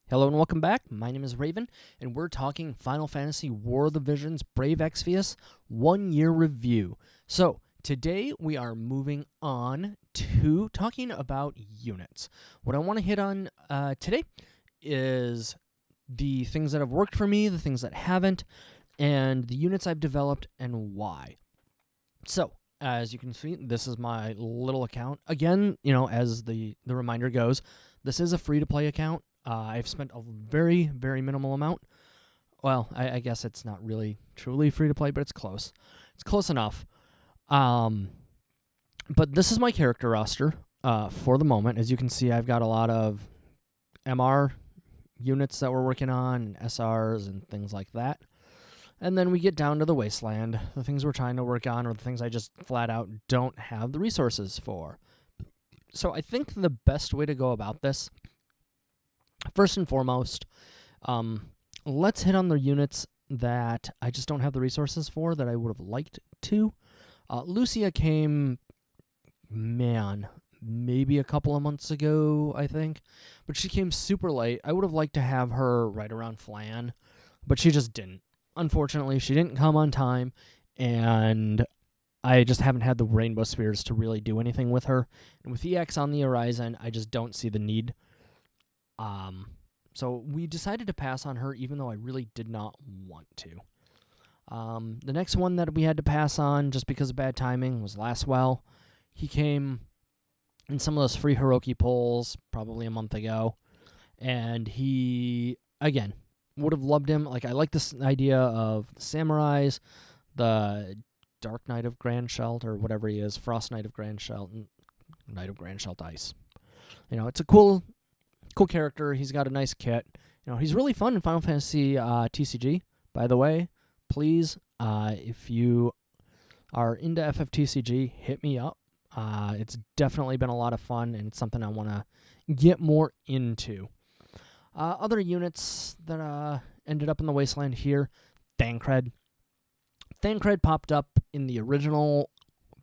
Hello and welcome back. My name is Raven, and we're talking Final Fantasy War of the Visions Brave Exvius 1 year review. So, today we are moving on to talking about units. What I want to hit on today is the things that have worked for me, the things that haven't, and the units I've developed and why. So, as you can see, this is my little account. Again, as the reminder goes, this is a free-to-play account. I've spent a very, very minimal amount. Well, I guess it's not really truly free-to-play, but it's close. It's close enough. But this is my character roster for the moment. As you can see, I've got a lot of MR units that we're working on, and SRs and things like that. And then we get down to the Wasteland. The things we're trying to work on are the things I just flat out don't have the resources for. So I think the best way to go about this, first and foremost, let's hit on the units that I just don't have the resources for that I would have liked to. Lucia came, maybe a couple of months ago, I think. But she came super late. I would have liked to have her right around Flan, but she just didn't. Unfortunately, she didn't come on time, and I just haven't had the Rainbow Spheres to really do anything with her. And with EX on the horizon, I just don't see the need. So we decided to pass on her, even though I really did not want to. The next one that we had to pass on, just because of bad timing, was Laswell. He came in some of those free Hiroki polls probably a month ago, and he, again, would have loved him. Like, I like this idea of the samurais, the Dark Knight of Grandshelt, or whatever he is, Frost Knight of Grandshelt, and Knight of Grandshelt Ice. It's a cool character. He's got a nice kit. He's really fun in Final Fantasy TCG, by the way. Please, if you are into FFTCG, hit me up. It's definitely been a lot of fun, and it's something I want to get more into. Other units that ended up in the Wasteland here, Thancred. Thancred popped up in the original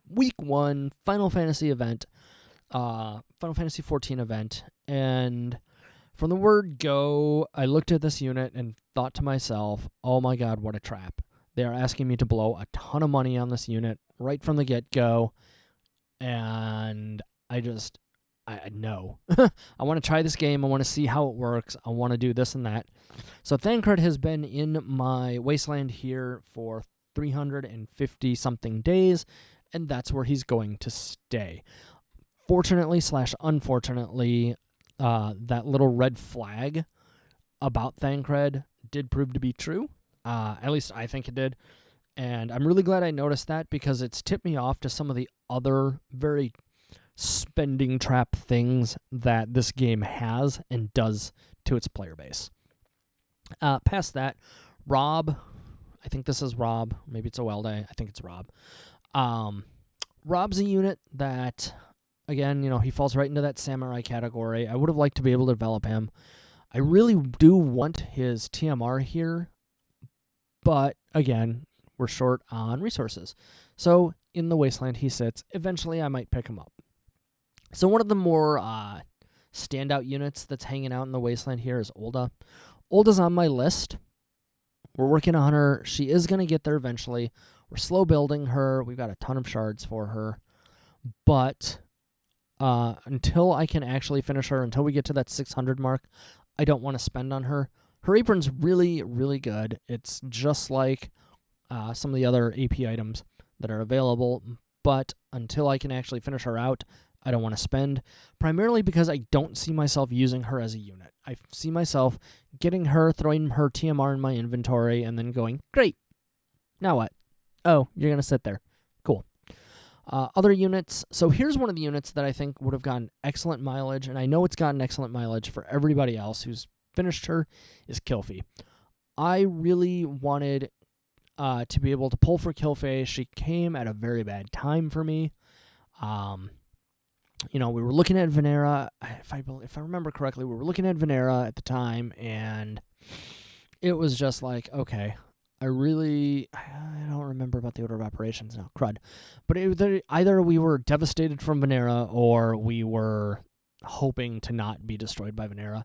Week 1 Final Fantasy event, Final Fantasy 14 event, and from the word go, I looked at this unit and thought to myself, oh my god, what a trap. They are asking me to blow a ton of money on this unit right from the get-go, and I know. I want to try this game. I want to see how it works. I want to do this and that. So Thancred has been in my Wasteland here for 350-something days, and that's where he's going to stay. Fortunately/unfortunately, that little red flag about Thancred did prove to be true. At least I think it did. And I'm really glad I noticed that, because it's tipped me off to some of the other very spending trap things that this game has and does to its player base. Past that, Rob, I think this is Rob, maybe it's Olda, I think it's Rob. Rob's a unit that, again, he falls right into that samurai category. I would have liked to be able to develop him. I really do want his TMR here, but again, we're short on resources. So in the Wasteland he sits. Eventually I might pick him up. So one of the more standout units that's hanging out in the Wasteland here is Olda. Olda's on my list. We're working on her. She is going to get there eventually. We're slow building her. We've got a ton of shards for her. But until I can actually finish her, until we get to that 600 mark, I don't want to spend on her. Her apron's really, really good. It's just like some of the other AP items that are available. But until I can actually finish her out, I don't want to spend, primarily because I don't see myself using her as a unit. I see myself getting her, throwing her TMR in my inventory, and then going, great, now what? Oh, you're going to sit there. Cool. Other units. So here's one of the units that I think would have gotten excellent mileage, and I know it's gotten excellent mileage for everybody else who's finished her, is Kilfee. I really wanted to be able to pull for Kilfee. She came at a very bad time for me. We were looking at Venera, if I remember correctly, we were looking at Venera at the time, and it was just like, okay, I don't remember about the order of operations now, crud. But either we were devastated from Venera, or we were hoping to not be destroyed by Venera.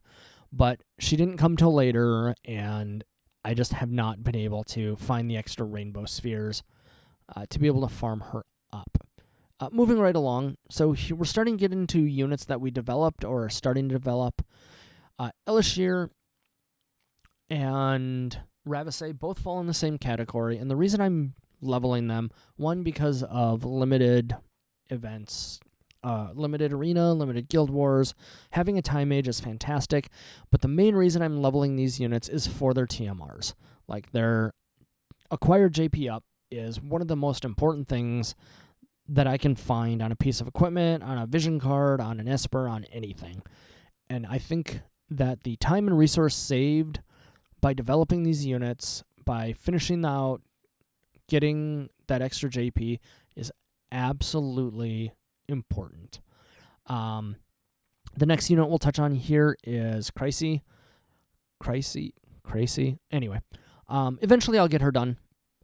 But she didn't come till later, and I just have not been able to find the extra rainbow spheres to be able to farm her up. Moving right along, so we're starting to get into units that we developed or are starting to develop. Elishir and Ravasay both fall in the same category, and the reason I'm leveling them, one, because of limited events, limited arena, limited guild wars. Having a time mage is fantastic, but the main reason I'm leveling these units is for their TMRs. Like, their acquired JP up is one of the most important things that I can find on a piece of equipment, on a vision card, on an Esper, on anything. And I think that the time and resource saved by developing these units, by finishing out, getting that extra JP, is absolutely important. The next unit we'll touch on here is Crazy. Anyway, eventually I'll get her done.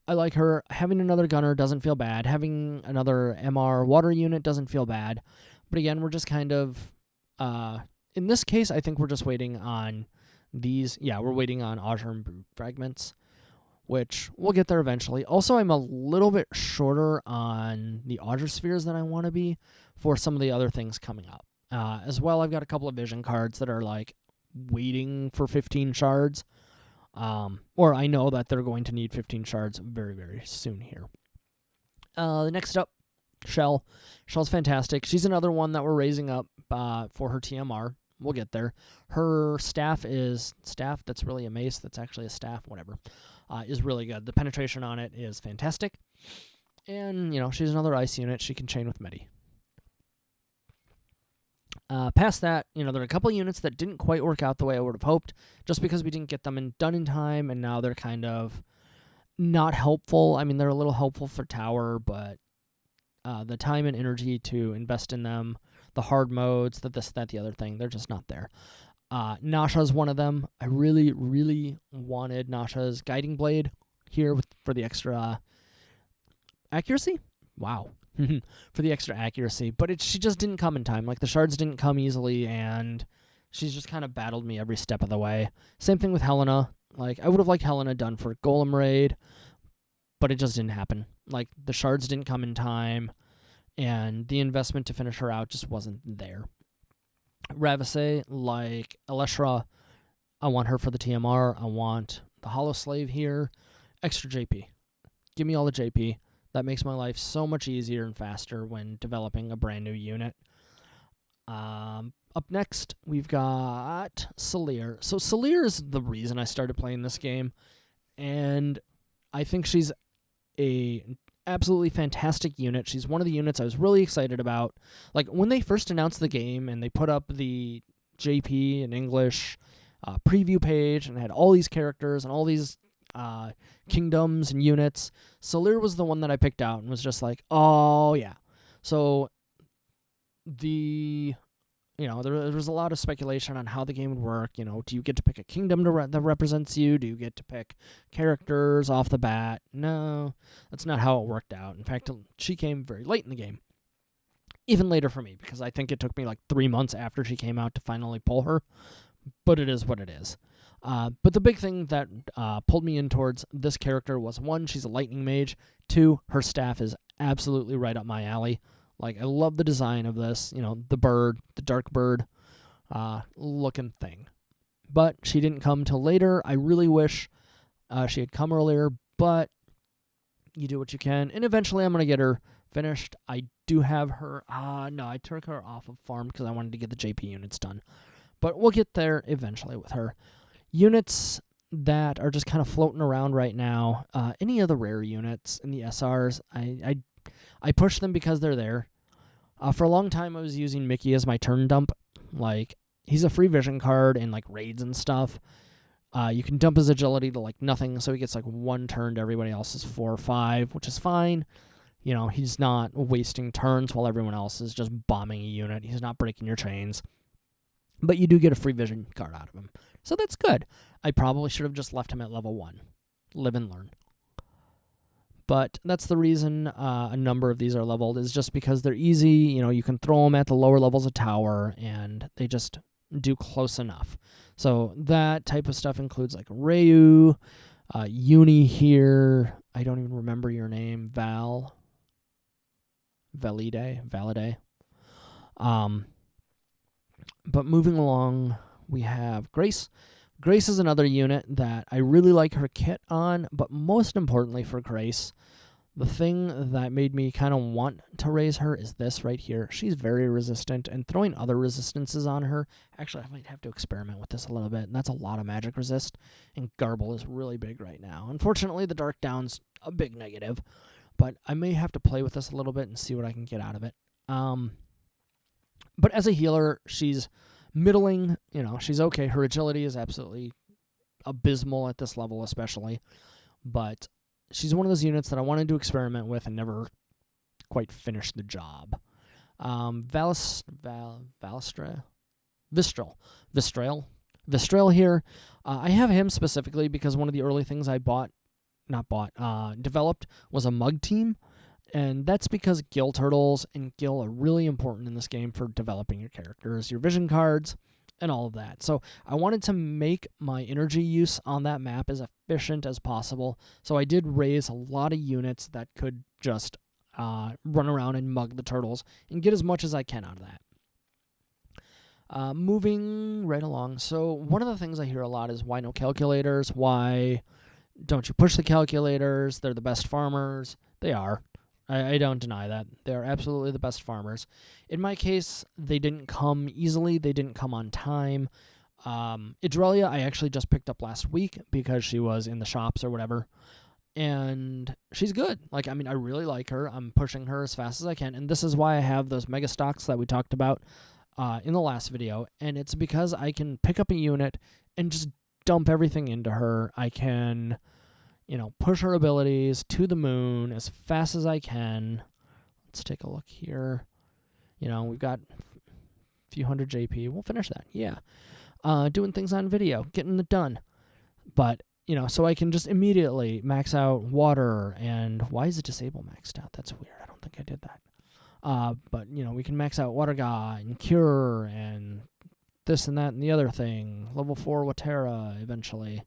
I like her. Having another gunner doesn't feel bad. Having another MR water unit doesn't feel bad. But again, we're just kind of, in this case, I think we're just waiting on these. Yeah, we're waiting on Azure and Brute Fragments, which we'll get there eventually. Also, I'm a little bit shorter on the Azure Spheres than I want to be for some of the other things coming up. As well, I've got a couple of vision cards that are like waiting for 15 shards. Or I know that they're going to need 15 shards very, very soon here. Next up, Shell. Shell's fantastic. She's another one that we're raising up for her TMR. We'll get there. Her staff that's really a mace, that's actually a staff, whatever, is really good. The penetration on it is fantastic. And, she's another ice unit. She can chain with Medi. Past that, there are a couple of units that didn't quite work out the way I would have hoped, just because we didn't get them done in time, and now they're kind of not helpful. I mean, they're a little helpful for tower, but the time and energy to invest in them, the hard modes, this, that, the other thing, they're just not there. Nasha's one of them. I really, really wanted Nasha's Guiding Blade here for the extra accuracy. Wow. For the extra accuracy, but she just didn't come in time. Like, the shards didn't come easily, and she's just kind of battled me every step of the way. Same thing with Helena. Like, I would have liked Helena done for Golem raid, but it just didn't happen. Like, the shards didn't come in time, and the investment to finish her out just wasn't there. Ravasay, like Eleshra, I want her for the TMR. I want the Hollow Slave here. Extra JP. Give me all the JP. That makes my life so much easier and faster when developing a brand new unit. Up next, we've got Salir. So Salir is the reason I started playing this game, and I think she's a absolutely fantastic unit. She's one of the units I was really excited about. Like, when they first announced the game and they put up the JP in English preview page and had all these characters and all these kingdoms and units, Salir was the one that I picked out and was just like, oh yeah. So there was a lot of speculation on how the game would work. Do you get to pick a kingdom that represents you? Do you get to pick characters off the bat? No, that's not how it worked out. In fact, she came very late in the game. Even later for me, because I think it took me like 3 months after she came out to finally pull her. But it is what it is. But the big thing that pulled me in towards this character was, one, she's a lightning mage. Two, her staff is absolutely right up my alley. Like, I love the design of this, the bird, the dark bird looking thing. But she didn't come till later. I really wish she had come earlier, but you do what you can. And eventually I'm going to get her finished. I do have her. No, I took her off of farm because I wanted to get the JP units done. But we'll get there eventually with her. Units that are just kind of floating around right now, any of the rare units in the SRs, I push them because they're there. For a long time, I was using Mickey as my turn dump. Like, he's a free vision card in, like, raids and stuff. You can dump his agility to, like, nothing, so he gets, like, 1 turn to everybody else's 4 or 5, which is fine. He's not wasting turns while everyone else is just bombing a unit. He's not breaking your chains. But you do get a free vision card out of him. So that's good. I probably should have just left him at level 1. Live and learn. But that's the reason a number of these are leveled, is just because they're easy. You can throw them at the lower levels of tower, and they just do close enough. So that type of stuff includes like Ryu, Uni here. I don't even remember your name. Valide. But moving along, we have Grace. Grace is another unit that I really like her kit on, but most importantly for Grace, the thing that made me kind of want to raise her is this right here. She's very resistant, and throwing other resistances on her, actually I might have to experiment with this a little bit, and that's a lot of magic resist, and Garble is really big right now. Unfortunately, the Dark Down's a big negative, but I may have to play with this a little bit and see what I can get out of it. But as a healer, she's middling, she's okay. Her agility is absolutely abysmal at this level especially, but she's one of those units that I wanted to experiment with and never quite finished the job. Vistrel here. I have him specifically because one of the early things I developed was a mug team. And that's because Gill Turtles and Gill are really important in this game for developing your characters, your vision cards, and all of that. So I wanted to make my energy use on that map as efficient as possible. So I did raise a lot of units that could just run around and mug the turtles and get as much as I can out of that. Moving right along. So one of the things I hear a lot is why no calculators? Why don't you push the calculators? They're the best farmers. They are. I don't deny that. They're absolutely the best farmers. In my case, they didn't come easily. They didn't come on time. Idrelia, I actually just picked up last week because she was in the shops or whatever. And she's good. I really like her. I'm pushing her as fast as I can. And this is why I have those mega stocks that we talked about in the last video. And it's because I can pick up a unit and just dump everything into her. I can push her abilities to the moon as fast as I can. Let's take a look here. We've got a few hundred JP. We'll finish that. Yeah. Doing things on video, getting it done. But, so I can just immediately max out water. And why is it disable maxed out? That's weird. I don't think I did that. But, we can max out Water God and Cure and this and that and the other thing. Level 4 Watera eventually.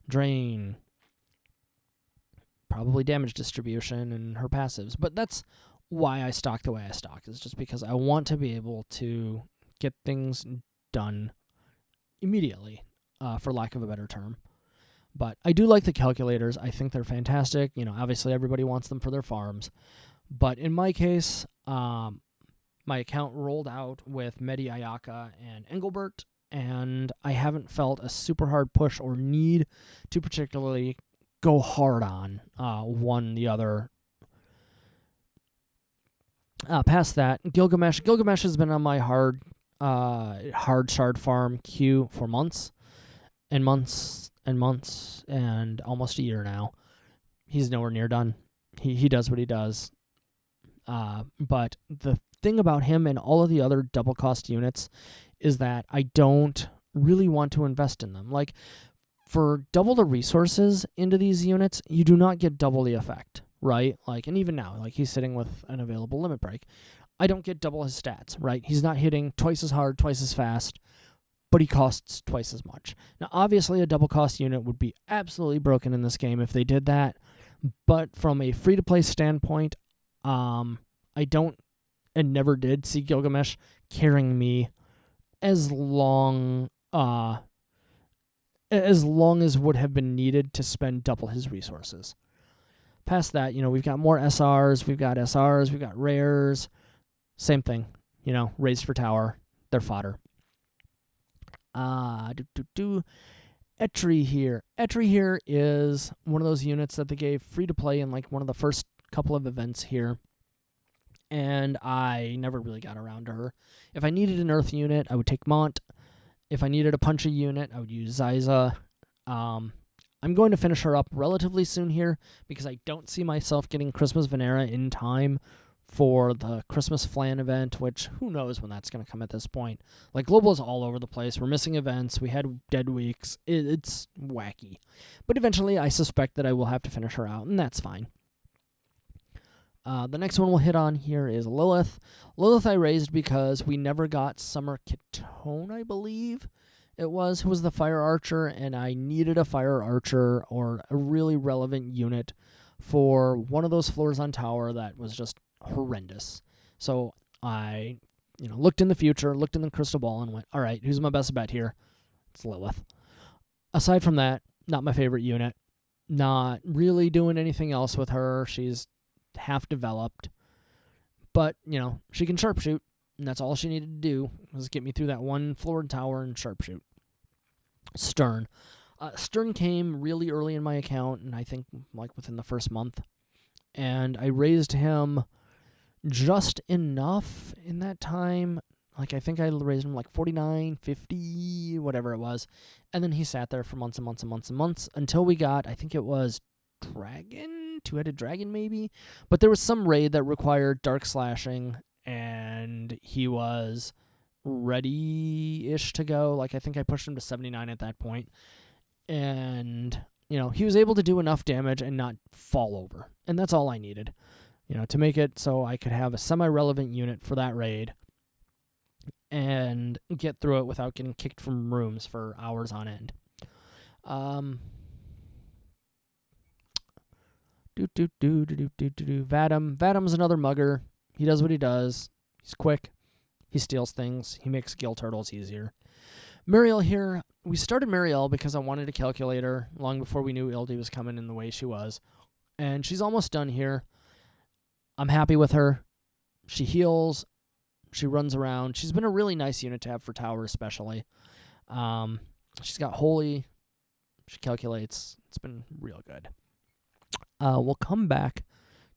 Drain. Probably damage distribution and her passives. But that's why I stock the way I stock, is just because I want to be able to get things done immediately, for lack of a better term. But I do like the calculators. I think they're fantastic. Obviously everybody wants them for their farms. But in my case, my account rolled out with Medi, Ayaka, and Englbert, and I haven't felt a super hard push or need to particularly go hard on one the other. Past that, Gilgamesh. Gilgamesh has been on my hard shard farm queue for months and months and months and almost a year now. He's nowhere near done. He does what he does. But the thing about him and all of the other double cost units is that I don't really want to invest in them. For double the resources into these units, you do not get double the effect, right? And even now, he's sitting with an available limit break. I don't get double his stats, right? He's not hitting twice as hard, twice as fast, but he costs twice as much. Now, obviously, a double cost unit would be absolutely broken in this game if they did that, but from a free-to-play standpoint, I don't and never did see Gilgamesh carrying me as long as would have been needed to spend double his resources. Past that, we've got more SRs, we've got rares, same thing, raised for tower, they're fodder. Etri here. Etri here is one of those units that they gave free to play in one of the first couple of events here, and I never really got around to her. If I needed an earth unit, I would take Mont. If I needed a punchy unit, I would use Ziza. I'm going to finish her up relatively soon here because I don't see myself getting Christmas Venera in time for the Christmas Flan event, which who knows when that's going to come at this point. Global is all over the place. We're missing events. We had dead weeks. It's wacky. But eventually, I suspect that I will have to finish her out, and that's fine. The next one we'll hit on here is Lilith. Lilith I raised because we never got Summer Ketone, I believe, it was, who was the fire archer, and I needed a fire archer or a really relevant unit for one of those floors on tower that was just horrendous. So I, looked in the future, looked in the crystal ball, and went, all right, who's my best bet here? It's Lilith. Aside from that, not my favorite unit. Not really doing anything else with her. She's half developed. But, she can sharpshoot, and that's all she needed to do was get me through that one floor tower and sharpshoot. Stern. Stern came really early in my account, and I think like within the first month. And I raised him just enough in that time. Like, I think I raised him like 49, 50, whatever it was. And then he sat there for months and months and months and months until we got, I think it was Dragon? Two-headed Dragon, maybe? But there was some raid that required Dark Slashing, and he was ready-ish to go. Like, I think I pushed him to 79 at that point. And, he was able to do enough damage and not fall over. And that's all I needed, to make it so I could have a semi-relevant unit for that raid and get through it without getting kicked from rooms for hours on end. Vadim. Vadim's another mugger. He does what he does. He's quick. He steals things. He makes gill turtles easier. Mariel here. We started Mariel because I wanted a calculator long before we knew Ildi was coming in the way she was. And she's almost done here. I'm happy with her. She heals. She runs around. She's been a really nice unit to have for tower especially. She's got Holy. She calculates. It's been real good. We'll come back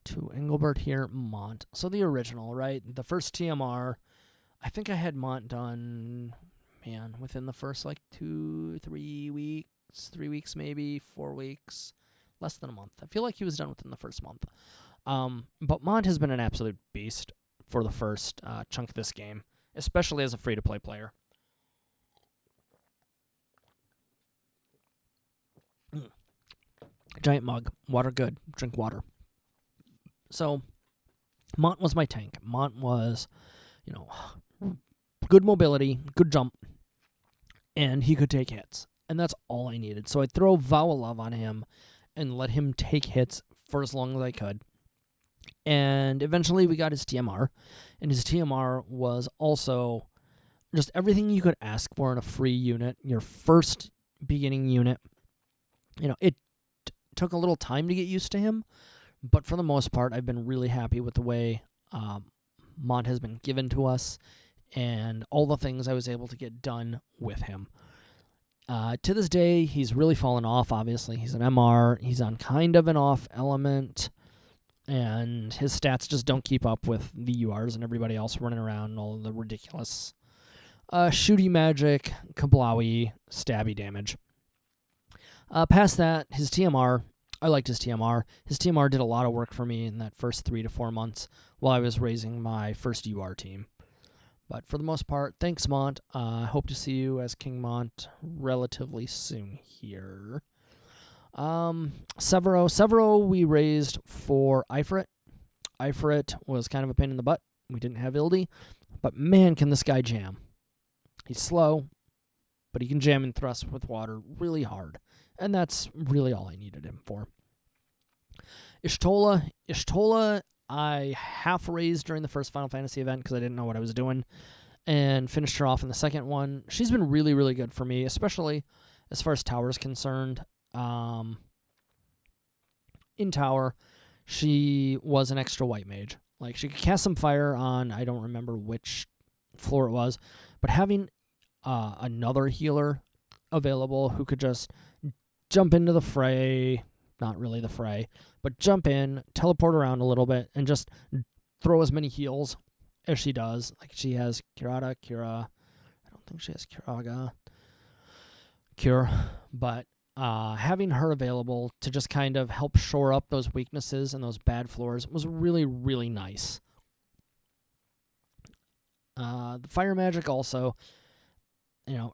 to Englbert here. Mont. So the original, right? The first TMR. I think I had Mont done, within the first 3 weeks. 3 weeks maybe, 4 weeks. Less than a month. I feel like he was done within the first month. But Mont has been an absolute beast for the first chunk of this game, especially as a free-to-play player. Giant mug. Water good. Drink water. So, Mont was my tank. Mont was, good mobility, good jump, and he could take hits. And that's all I needed. So I'd throw Vow of Love on him and let him take hits for as long as I could. And eventually we got his TMR. And his TMR was also just everything you could ask for in a free unit. Your first beginning unit. It took a little time to get used to him. But for the most part, I've been really happy with the way Mont has been given to us and all the things I was able to get done with him. To this day, he's really fallen off, obviously. He's an MR. He's on kind of an off element. And his stats just don't keep up with the URs and everybody else running around and all the ridiculous shooty magic, kablawi, stabby damage. Past that, his TMR, I liked his TMR. His TMR did a lot of work for me in that first 3 to 4 months while I was raising my first UR team. But for the most part, thanks, Mont. I hope to see you as King Mont relatively soon here. Severo we raised for Ifrit. Ifrit was kind of a pain in the butt. We didn't have Ildi, but man, can this guy jam. He's slow, but he can jam and thrust with water really hard, and that's really all I needed him for. Ishtola, I half-raised during the first Final Fantasy event because I didn't know what I was doing, and finished her off in the second one. She's been really, really good for me, especially as far as tower is concerned. In tower, she was an extra white mage. Like, she could cast some fire on, I don't remember which floor it was, but having another healer available who could just jump into the fray, not really the fray, but jump in, teleport around a little bit, and just throw as many heals as she does. Like, she has Kira. I don't think she has Cure, but having her available to just kind of help shore up those weaknesses and those bad floors was really, really nice. The fire magic also,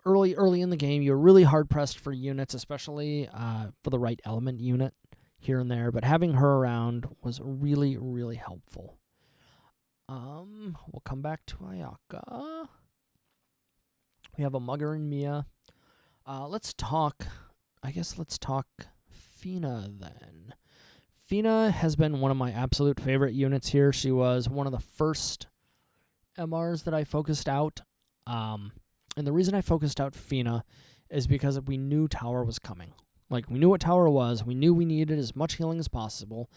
early in the game, you were really hard-pressed for units, especially for the right element unit here and there, but having her around was really, really helpful. We'll come back to Ayaka. We have a Mugger and Mia. Let's talk Fina then. Fina has been one of my absolute favorite units here. She was one of the first MRs that I focused out. And the reason I focused out Fina is because we knew Tower was coming. Like, we knew what Tower was. We knew we needed as much healing as possible.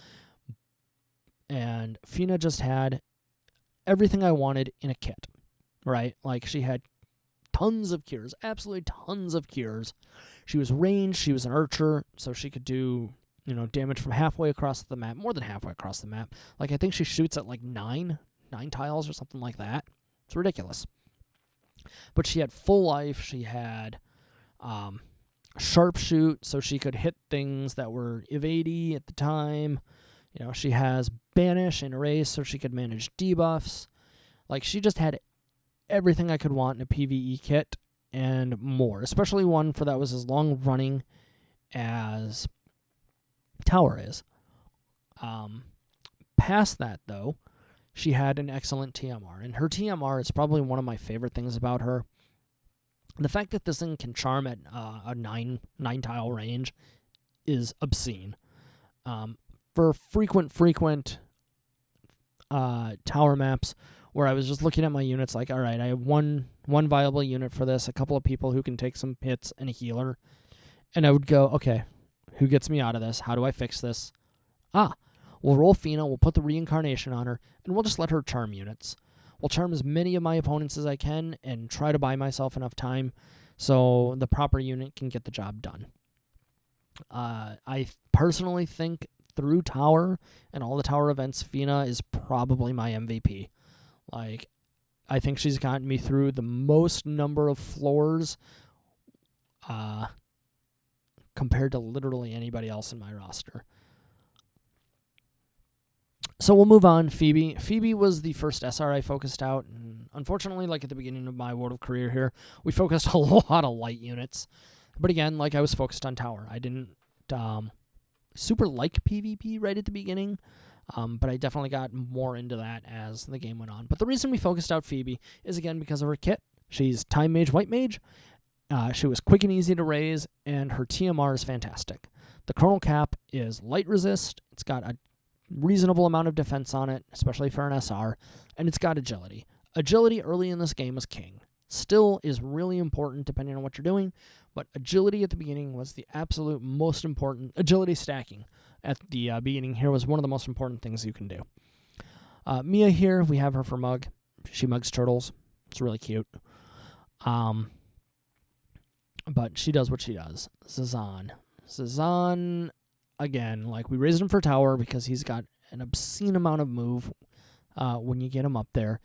And Fina just had everything I wanted in a kit, right? Like, she had tons of cures, absolutely tons of cures. She was ranged, she was an archer, so she could do, damage from halfway across the map, more than halfway across the map. Like, I think she shoots at like nine tiles or something like that. It's ridiculous. But she had full life, she had sharpshoot, so she could hit things that were evadey at the time. She has banish and erase, so she could manage debuffs. Like, she just had everything I could want in a PvE kit and more, especially one that was as long running as Tower is. Past that, though, she had an excellent TMR, and her TMR is probably one of my favorite things about her. The fact that this thing can charm at a 9 tile range is obscene. For frequent tower maps where I was just looking at my units like, all right, I have one viable unit for this, a couple of people who can take some hits, and a healer. And I would go, okay, who gets me out of this? How do I fix this? We'll roll Fina, we'll put the reincarnation on her, and we'll just let her charm units. We'll charm as many of my opponents as I can and try to buy myself enough time so the proper unit can get the job done. I personally think through Tower and all the Tower events, Fina is probably my MVP. Like, I think she's gotten me through the most number of floors compared to literally anybody else in my roster. So we'll move on. Phoebe. Phoebe was the first SR I focused out. And unfortunately, like at the beginning of my World of Career here, we focused a lot of light units. But again, like, I was focused on Tower. I didn't super like PvP right at the beginning, but I definitely got more into that as the game went on. But the reason we focused out Phoebe is, again, because of her kit. She's Time Mage, White Mage. She was quick and easy to raise, and her TMR is fantastic. The Chronal Cap is light resist. It's got a reasonable amount of defense on it, especially for an SR, and it's got agility. Agility early in this game was king. Still is really important depending on what you're doing, but agility at the beginning was the absolute most important. Agility stacking at the beginning here was one of the most important things you can do. Mia here, we have her for Mug. She mugs turtles. It's really cute. But she does what she does. Zazan, again, like, we raised him for Tower because he's got an obscene amount of move when you get him up there.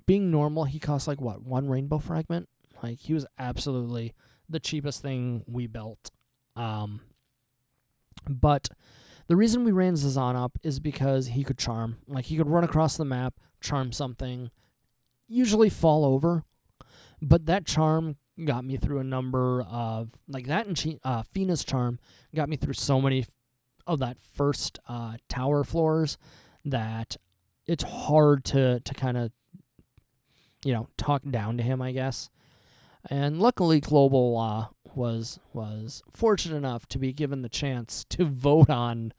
Being normal, he costs, like, what, 1 rainbow fragment? Like, he was absolutely the cheapest thing we built. But the reason we ran Zazan up is because he could charm. Like, he could run across the map, charm something, usually fall over. But that charm got me through a number of, like, that and Fina's charm got me through so many of that first Tower floors that it's hard to kind of, talk down to him, I guess. And luckily, Global was fortunate enough to be given the chance to vote on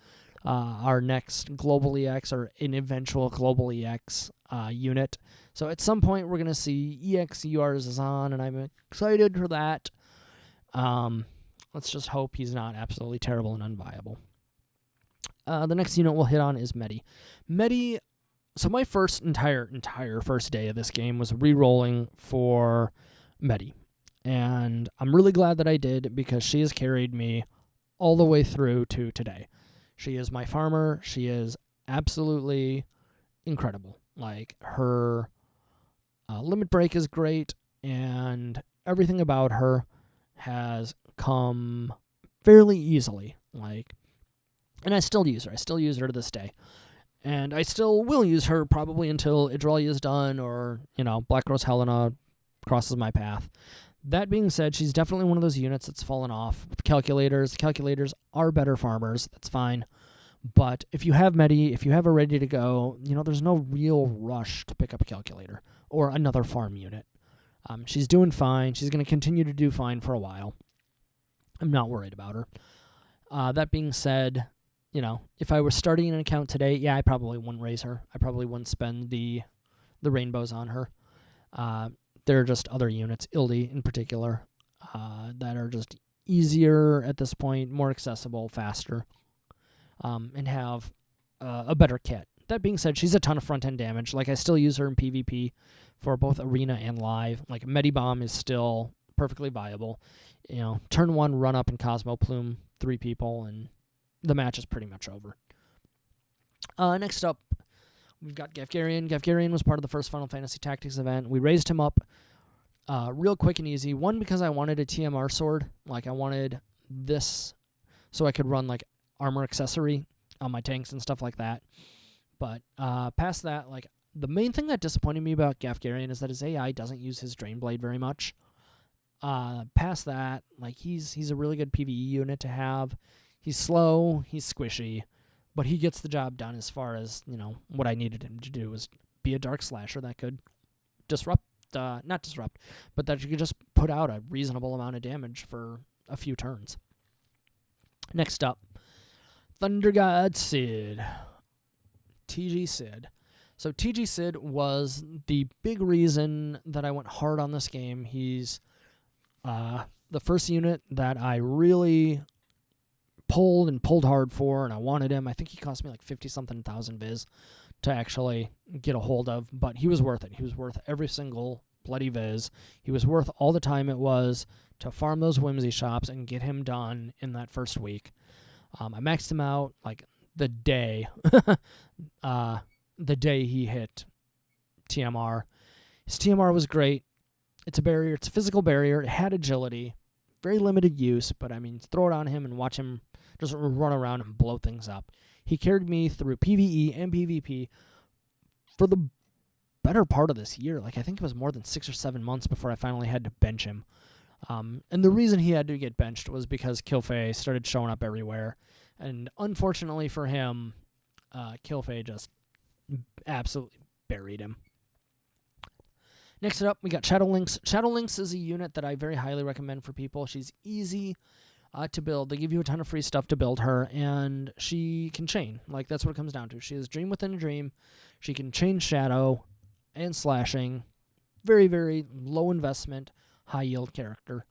our next Global EX, or an eventual Global EX unit. So at some point, we're going to see EX UR Zazan, and I'm excited for that. Let's just hope he's not absolutely terrible and unviable. The next unit we'll hit on is Medi. Medi. So my first entire first day of this game was re-rolling for Medi. And I'm really glad that I did, because she has carried me all the way through to today. She is my farmer. She is absolutely incredible. Like, her limit break is great, and everything about her has come fairly easily. Like, and I still use her. I still use her to this day. And I still will use her probably until Idralia is done, or, Black Rose Helena crosses my path. That being said, she's definitely one of those units that's fallen off with calculators. The calculators are better farmers. That's fine. But if you have Medi, if you have her ready to go, there's no real rush to pick up a calculator or another farm unit. She's doing fine. She's going to continue to do fine for a while. I'm not worried about her. That being said, if I were starting an account today, I probably wouldn't raise her. I probably wouldn't spend the rainbows on her. There are just other units, Ildi in particular, that are just easier at this point, more accessible, faster, and have a better kit. That being said, she's a ton of front-end damage. Like, I still use her in PvP for both Arena and Live. Like, Medi Bomb is still perfectly viable. Turn 1, run up and Cosmo Plume 3 people, and the match is pretty much over. Next up, we've got Gaffarian. Gaffarian was part of the first Final Fantasy Tactics event. We raised him up real quick and easy. One, because I wanted a TMR sword. Like, I wanted this so I could run, like, armor accessory on my tanks and stuff like that. But past that, like, the main thing that disappointed me about Gaffarian is that his AI doesn't use his Drain Blade very much. Past that, like, he's a really good PvE unit to have. He's slow, he's squishy, but he gets the job done as far as, what I needed him to do was be a Dark Slasher that could not disrupt, but that you could just put out a reasonable amount of damage for a few turns. Next up, Thunder God Sid. TG Sid. So TG Sid was the big reason that I went hard on this game. He's the first unit that I really pulled hard for, and I wanted him. I think he cost me like 50-something thousand viz to actually get a hold of, but he was worth it. He was worth every single bloody viz. He was worth all the time it was to farm those Whimsy shops and get him done in that first week. I maxed him out like the day he hit TMR. His TMR was great. It's a barrier. It's a physical barrier. It had agility. Very limited use, but I mean, throw it on him and watch him just run around and blow things up. He carried me through PvE and PvP for the better part of this year. Like, I think it was more than 6 or 7 months before I finally had to bench him. And the reason he had to get benched was because Killfay started showing up everywhere. And unfortunately for him, Killfay just absolutely buried him. Next up, we got Shadow Lynx. Shadow Lynx is a unit that I very highly recommend for people. She's easy to build. They give you a ton of free stuff to build her, and she can chain. Like, that's what it comes down to. She has Dream Within a Dream. She can chain Shadow and slashing. Very, very low investment, high yield character.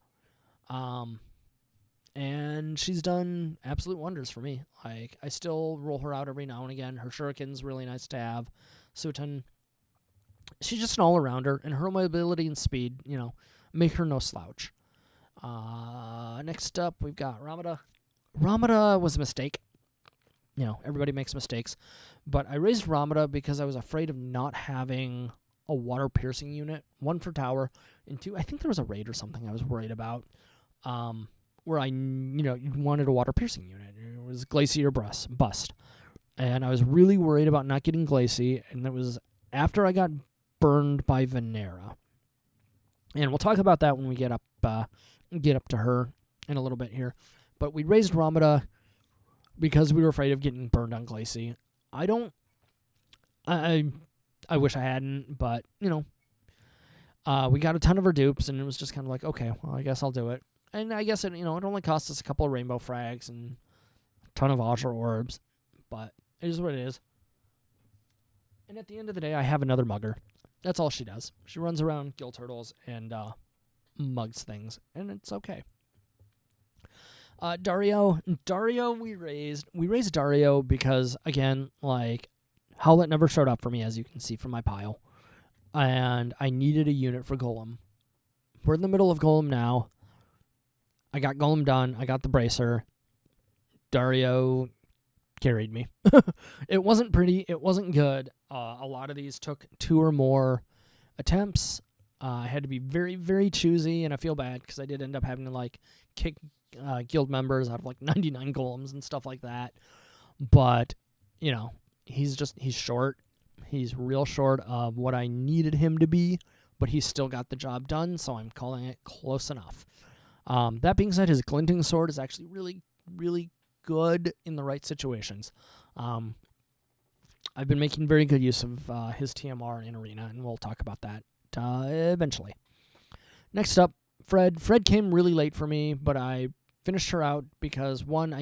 And she's done absolute wonders for me. Like, I still roll her out every now and again. Her Shuriken's really nice to have. Sutan, she's just an all-arounder, and her mobility and speed, make her no slouch. Next up, we've got Ramada. Ramada was a mistake. Everybody makes mistakes. But I raised Ramada because I was afraid of not having a water-piercing unit. 1 for tower, and 2, I think there was a raid or something I was worried about. Where you wanted a water-piercing unit. It was Glacie or Bust. And I was really worried about not getting Glacie, and it was after I got burned by Venera. And we'll talk about that when we get up to her in a little bit here. But we raised Ramada because we were afraid of getting burned on Glacie. I wish I hadn't, but, we got a ton of her dupes, and it was just kind of like, okay, well, I guess I'll do it. And I guess it only cost us a couple of rainbow frags and a ton of Azure orbs, but it is what it is. And at the end of the day, I have another mugger. That's all she does. She runs around Gill Turtles and mugs things, and it's okay. Dario, we raised Dario because, again, like, Howlet never showed up for me, as you can see from my pile, and I needed a unit for Golem. We're in the middle of Golem now. I got Golem done. I got the bracer. Dario carried me. It wasn't pretty. It wasn't good. A lot of these took 2 or more attempts. I had to be very, very choosy, and I feel bad because I did end up having to, like, kick guild members out of, like, 99 golems and stuff like that. But, he's short. He's real short of what I needed him to be, but he's still got the job done, so I'm calling it close enough. That being said, his Glinting Sword is actually really, really good in the right situations. I've been making very good use of his TMR in Arena, and we'll talk about that eventually. Next up, Fred. Fred came really late for me, but I finished her out because, one, I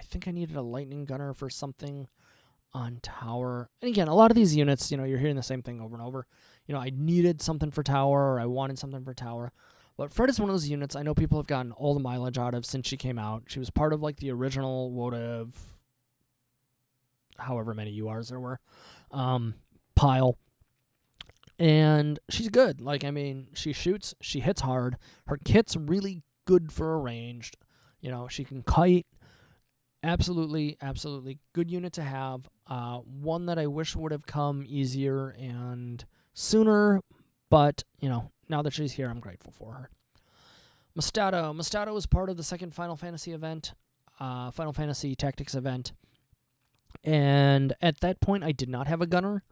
think I needed a lightning gunner for something on tower. And again, a lot of these units, you're hearing the same thing over and over. I needed something for tower, or I wanted something for tower. But Fred is one of those units I know people have gotten all the mileage out of since she came out. She was part of like the original WOTV, however many URs there were, pile. And she's good. She shoots, she hits hard. Her kit's really good for a ranged. She can kite. Absolutely, absolutely good unit to have. One that I wish would have come easier and sooner, but, now that she's here, I'm grateful for her. Mostato. Mostato was part of the second Final Fantasy event, Final Fantasy Tactics event. And at that point, I did not have a gunner.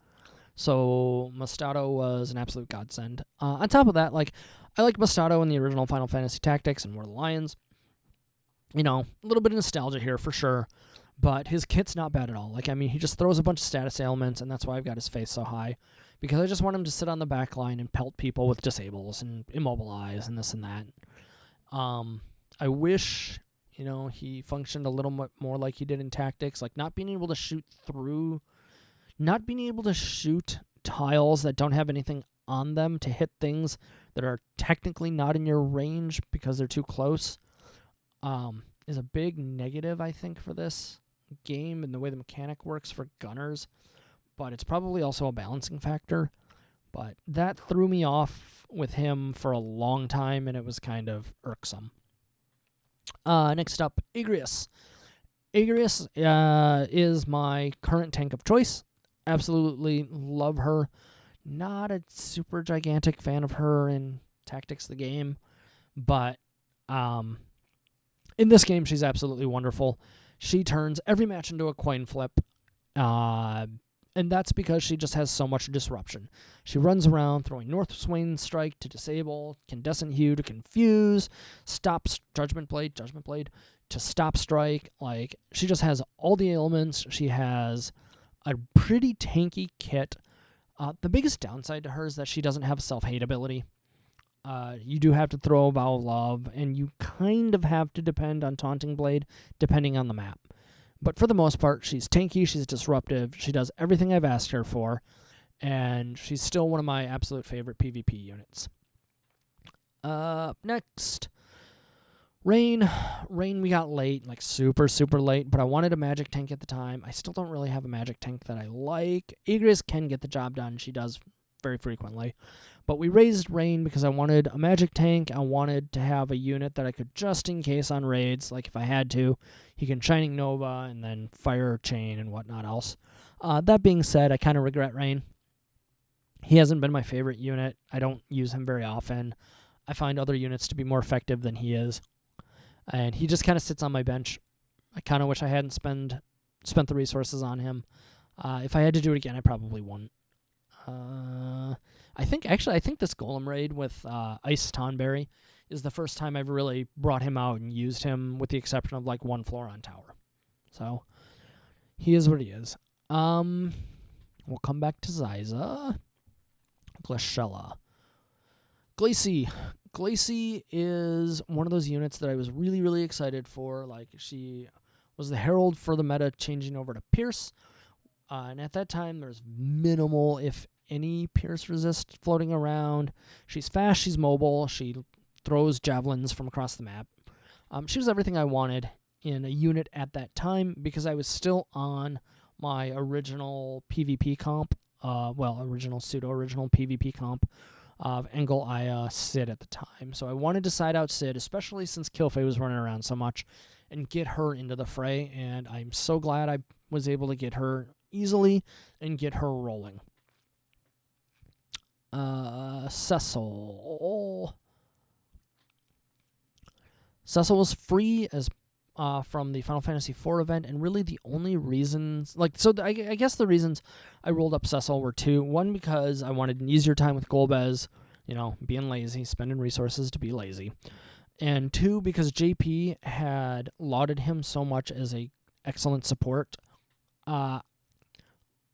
So Mostato was an absolute godsend. On top of that, I like Mostato in the original Final Fantasy Tactics and War of the Lions. A little bit of nostalgia here for sure. But his kit's not bad at all. He just throws a bunch of status ailments, and that's why I've got his face so high. Because I just want him to sit on the back line and pelt people with disables and immobilize and this and that. I wish, he functioned a little more like he did in Tactics. Not being able to shoot through... Not being able to shoot tiles that don't have anything on them to hit things that are technically not in your range because they're too close is a big negative, I think, for this game and the way the mechanic works for gunners. But it's probably also a balancing factor. But that threw me off with him for a long time, and it was kind of irksome. Next up, Igrius. Igrius is my current tank of choice. Absolutely love her. Not a super gigantic fan of her in Tactics the game, but in this game she's absolutely wonderful. She turns every match into a coin flip, and that's because she just has so much disruption. She runs around throwing North Swing Strike to disable, Incandescent Hue to confuse, stops Judgment Blade to stop strike. She just has all the ailments. She has a pretty tanky kit. The biggest downside to her is that she doesn't have a self-hate ability. You do have to throw a Vow of Love, and you kind of have to depend on Taunting Blade, depending on the map. But for the most part, she's tanky, she's disruptive, she does everything I've asked her for, and she's still one of my absolute favorite PvP units. Next, Rain. Rain we got late, super, super late, but I wanted a magic tank at the time. I still don't really have a magic tank that I like. Igrius can get the job done. She does very frequently. But we raised Rain because I wanted a magic tank. I wanted to have a unit that I could just in case on raids, if I had to. He can Shining Nova and then Fire Chain and whatnot else. That being said, I kind of regret Rain. He hasn't been my favorite unit. I don't use him very often. I find other units to be more effective than he is. And he just kind of sits on my bench. I kind of wish I hadn't spent the resources on him. If I had to do it again, I probably wouldn't. I think this Golem raid with Ice Tonberry is the first time I've really brought him out and used him, with the exception of one floor on tower. So he is what he is. We'll come back to Ziza. Glashella. Glacy is one of those units that I was really, really excited for. She was the herald for the meta changing over to Pierce. And at that time, there's minimal, if any, Pierce resist floating around. She's fast, she's mobile, she throws javelins from across the map. She was everything I wanted in a unit at that time because I was still on my original PvP comp, pseudo-original PvP comp of Engel, Aya, Sid at the time. So I wanted to side out Sid, especially since Kilfei was running around so much, and get her into the fray, and I'm so glad I was able to get her easily and get her rolling. Cecil. Cecil was free as from the Final Fantasy IV event, and really the only reasons, I guess the reasons I rolled up Cecil were two. One, because I wanted an easier time with Golbez, being lazy, spending resources to be lazy. And two, because JP had lauded him so much as a excellent support.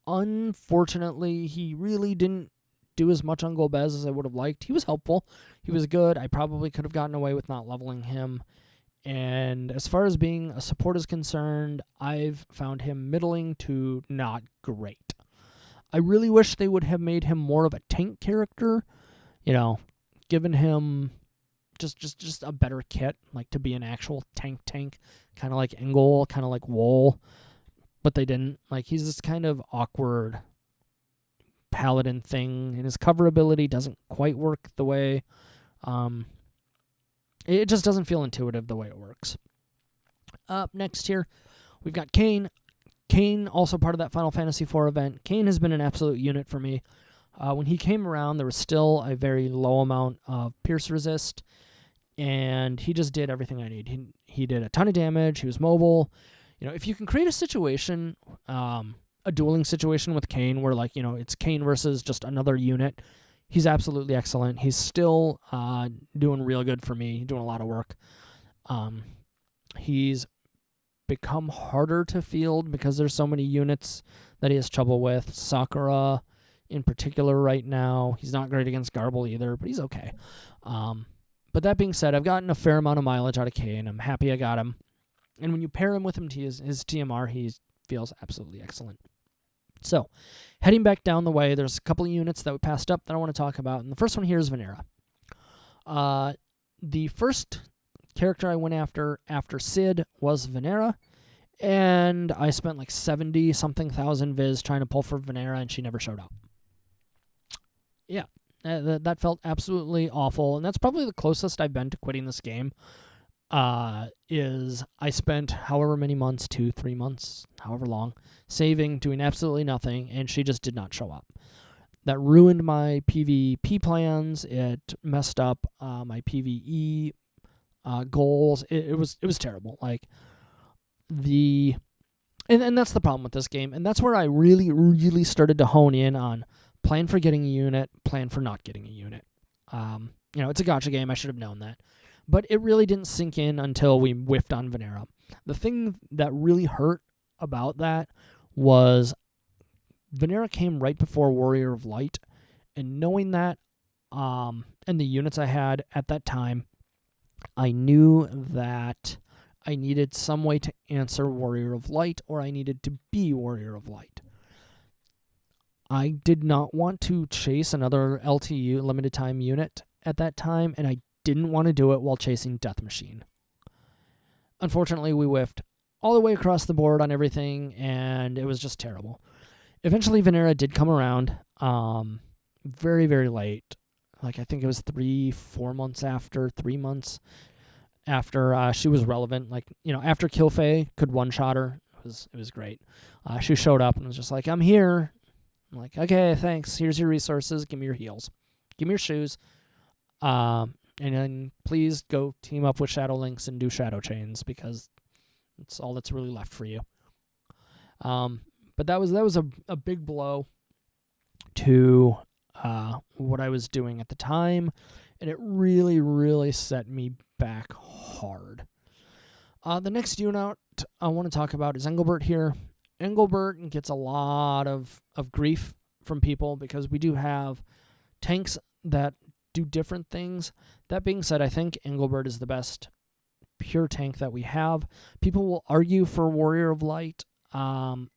Unfortunately, he really didn't do as much on Golbez as I would have liked. He was helpful. He was good. I probably could have gotten away with not leveling him. And as far as being a support is concerned, I've found him middling to not great. I really wish they would have made him more of a tank character, given him just a better kit, like to be an actual tank, kind of like Engel, kind of like Wool, but they didn't. Like, he's this kind of awkward paladin thing, and his cover ability doesn't quite work the way, it just doesn't feel intuitive the way it works. Up next here, we've got Kane. Kane, also part of that Final Fantasy IV event. Kane has been an absolute unit for me. When he came around, there was still a very low amount of pierce resist, and he just did everything I need. He did a ton of damage. He was mobile. If you can create a situation, a dueling situation with Kane where, it's Kane versus just another unit, he's absolutely excellent. He's still doing real good for me, doing a lot of work. He's become harder to field because there's so many units that he has trouble with. Sakura in particular right now. He's not great against Garble either, but he's okay. But that being said, I've gotten a fair amount of mileage out of Kane. I'm happy I got him. And when you pair him with his TMR, he feels absolutely excellent. So, heading back down the way, there's a couple of units that we passed up that I want to talk about. And the first one here is Venera. The first character I went after Sid was Venera. And I spent like 70-something thousand viz trying to pull for Venera, and she never showed up. Yeah, that felt absolutely awful. And that's probably the closest I've been to quitting this game. Is I spent however many months, 2-3 months, however long, saving, doing absolutely nothing, and she just did not show up. That ruined my PvP plans. It messed up my PvE goals. It was terrible. Like and that's the problem with this game, and that's where I really, really started to hone in on plan for getting a unit, plan for not getting a unit. It's a gacha game. I should have known that. But it really didn't sink in until we whiffed on Venera. The thing that really hurt about that was Venera came right before Warrior of Light, and knowing that, and the units I had at that time, I knew that I needed some way to answer Warrior of Light, or I needed to be Warrior of Light. I did not want to chase another LTU, limited time unit, at that time, and I didn't want to do it while chasing Death Machine. Unfortunately, we whiffed all the way across the board on everything, and it was just terrible. Eventually, Venera did come around very, very late. Like, I think it was 3 months after she was relevant. Like, after Kilfei could one-shot her. It was great. She showed up and was just like, I'm here. I'm like, okay, thanks. Here's your resources. Give me your heals. Give me your shoes. And then please go team up with Shadow Lynx and do Shadow Chains, because it's all that's really left for you. But that was a big blow to what I was doing at the time, and it really, really set me back hard. The next unit I want to talk about is Englbert here. Englbert gets a lot of grief from people because we do have tanks that do different things. That being said, I think Englbert is the best pure tank that we have. People will argue for Warrior of Light. In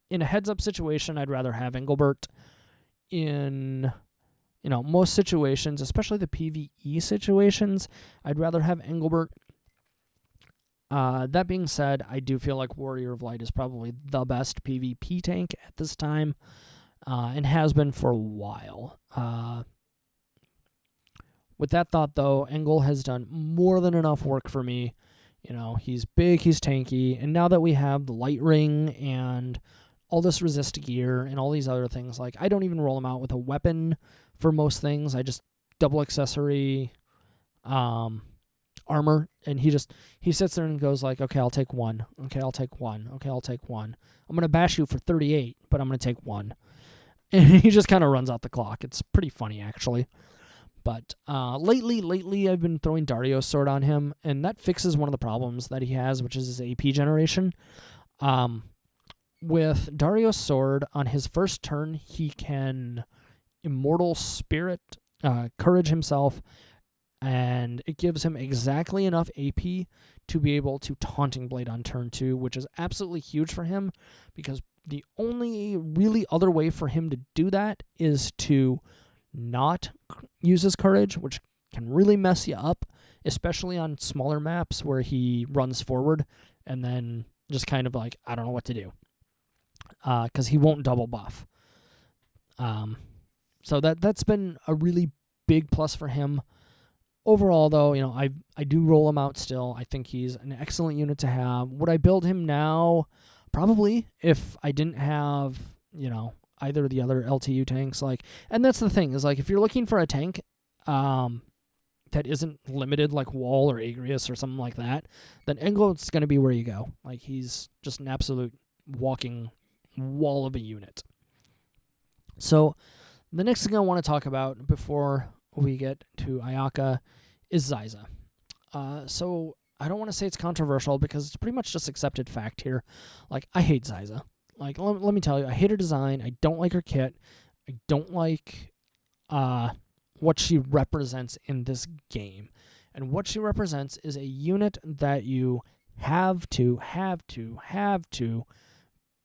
a heads-up situation, I'd rather have Englbert. In most situations, especially the PvE situations, I'd rather have Englbert. That being said, I do feel like Warrior of Light is probably the best PvP tank at this time, and has been for a while. With that thought, though, Engel has done more than enough work for me. He's big, he's tanky, and now that we have the light ring and all this resist gear and all these other things, like, I don't even roll him out with a weapon for most things. I just double accessory armor, and he sits there and goes like, okay, I'll take one. Okay, I'll take one. Okay, I'll take one. I'm going to bash you for 38, but I'm going to take one. And he just kind of runs out the clock. It's pretty funny, actually. But lately, I've been throwing Dario's sword on him, and that fixes one of the problems that he has, which is his AP generation. With Dario's sword, on his first turn, he can immortal spirit, courage himself, and it gives him exactly enough AP to be able to Taunting Blade on turn 2, which is absolutely huge for him, because the only really other way for him to do that is to not use his courage, which can really mess you up, especially on smaller maps where he runs forward and then just kind of like, I don't know what to do, because he won't double buff. So that's been a really big plus for him. Overall, though, I do roll him out still. I think he's an excellent unit to have. Would I build him now? Probably, if I didn't have, either of the other LTU tanks. And that's the thing, is if you're looking for a tank that isn't limited like Wall or Igrius or something like that, then Englbert's going to be where you go. He's just an absolute walking wall of a unit. So the next thing I want to talk about before we get to Ayaka is Ziza. So I don't want to say it's controversial, because it's pretty much just accepted fact here. I hate Ziza. Let me tell you, I hate her design. I don't like her kit. I don't like what she represents in this game. And what she represents is a unit that you have to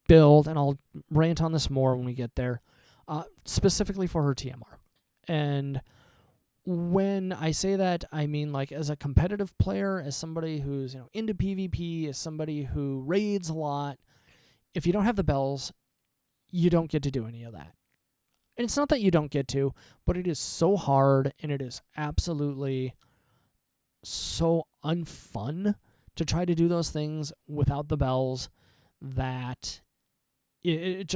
build, and I'll rant on this more when we get there, specifically for her TMR. And when I say that, I mean as a competitive player, as somebody who's into PvP, as somebody who raids a lot, if you don't have the bells, you don't get to do any of that. And it's not that you don't get to, but it is so hard, and it is absolutely so unfun to try to do those things without the bells, that it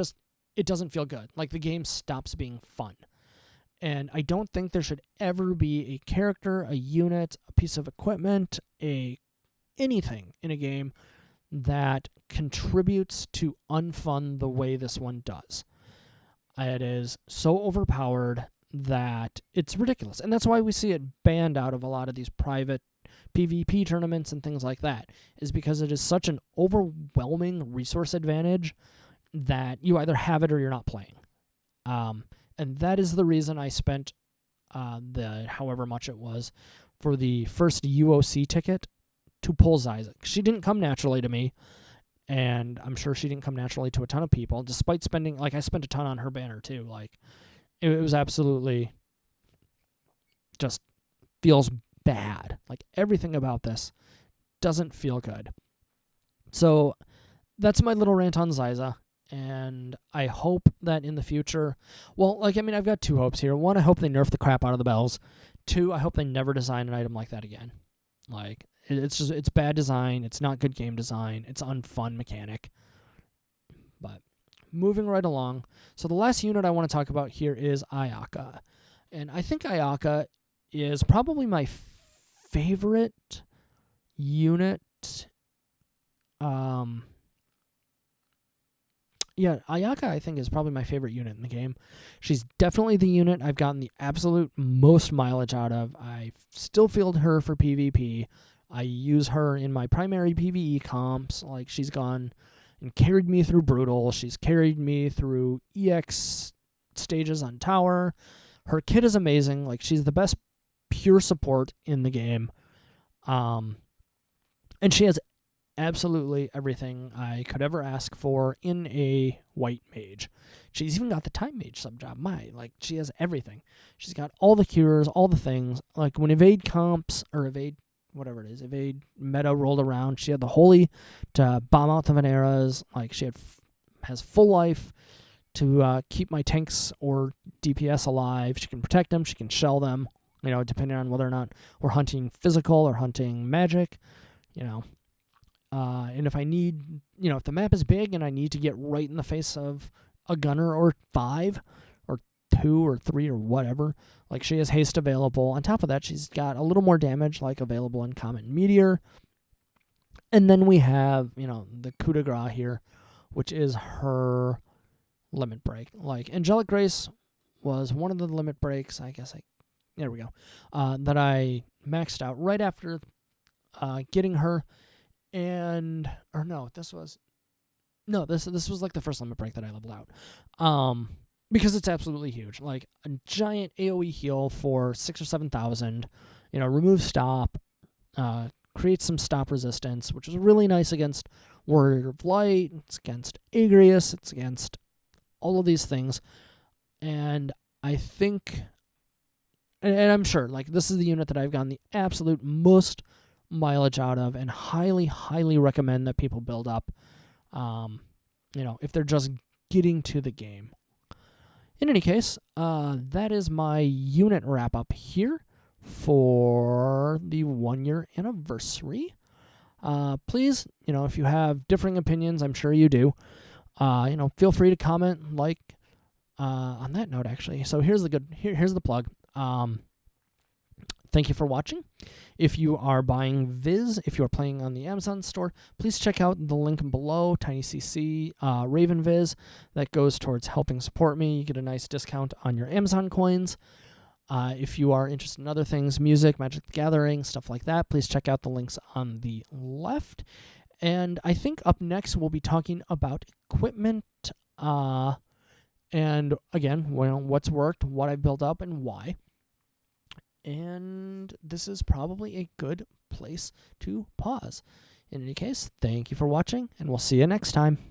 doesn't feel good. The game stops being fun. And I don't think there should ever be a character, a unit, a piece of equipment, anything in a game that contributes to unfun the way this one does. It is so overpowered that it's ridiculous. And that's why we see it banned out of a lot of these private PvP tournaments and things like that, is because it is such an overwhelming resource advantage that you either have it or you're not playing. And that is the reason I spent the however much it was for the first UOC ticket to pull Ziza. She didn't come naturally to me, and I'm sure she didn't come naturally to a ton of people, despite spending, I spent a ton on her banner too. It was absolutely just feels bad. Everything about this doesn't feel good. So that's my little rant on Ziza. And I hope that in the future, I've got two hopes here. One, I hope they nerf the crap out of the bells. Two, I hope they never design an item like that again. It's bad design. It's not good game design. It's unfun mechanic. But moving right along. So the last unit I want to talk about here is Ayaka. And I think Ayaka is probably my favorite unit. Yeah, Ayaka, I think, is probably my favorite unit in the game. She's definitely the unit I've gotten the absolute most mileage out of. I still field her for PvP. I use her in my primary PvE comps. She's gone and carried me through Brutal. She's carried me through EX stages on Tower. Her kit is amazing. She's the best pure support in the game. And she has absolutely everything I could ever ask for in a white mage. She's even got the time mage subjob. She has everything. She's got all the cures, all the things. When evade comps, or evade meta rolled around, she had the holy to bomb out the Veneras. She has full life to keep my tanks or DPS alive. She can protect them. She can shell them, depending on whether or not we're hunting physical or hunting magic, and if I need, if the map is big and I need to get right in the face of a gunner or 5 or 2 or 3 or whatever, she has haste available. On top of that, she's got a little more damage available in Comet and Meteor. And then we have, the coup de grace here, which is her limit break. Angelic Grace was one of the limit breaks, there we go, that I maxed out right after getting her. This was the first limit break that I leveled out. because it's absolutely huge. Like a giant AoE heal for 6,000 or 7,000. Remove stop, create some stop resistance, which is really nice against Warrior of Light. It's against Igrius. It's against all of these things. And I think, and I'm sure, like, this is the unit that I've gotten the absolute most mileage out of, and highly, highly recommend that people build up, if they're just getting to the game. In any case, that is my unit wrap-up here for the 1-year anniversary. Please, if you have differing opinions, I'm sure you do, feel free to comment, on that note, actually. So here's the plug. Thank you for watching. If you are buying Viz, if you are playing on the Amazon store, please check out the link below, TinyCC, Raven Viz. That goes towards helping support me. You get a nice discount on your Amazon coins. If you are interested in other things, music, Magic the Gathering, stuff like that, please check out the links on the left. And I think up next we'll be talking about equipment, and again, what's worked, what I built up, and why. And this is probably a good place to pause. In any case, thank you for watching, and we'll see you next time.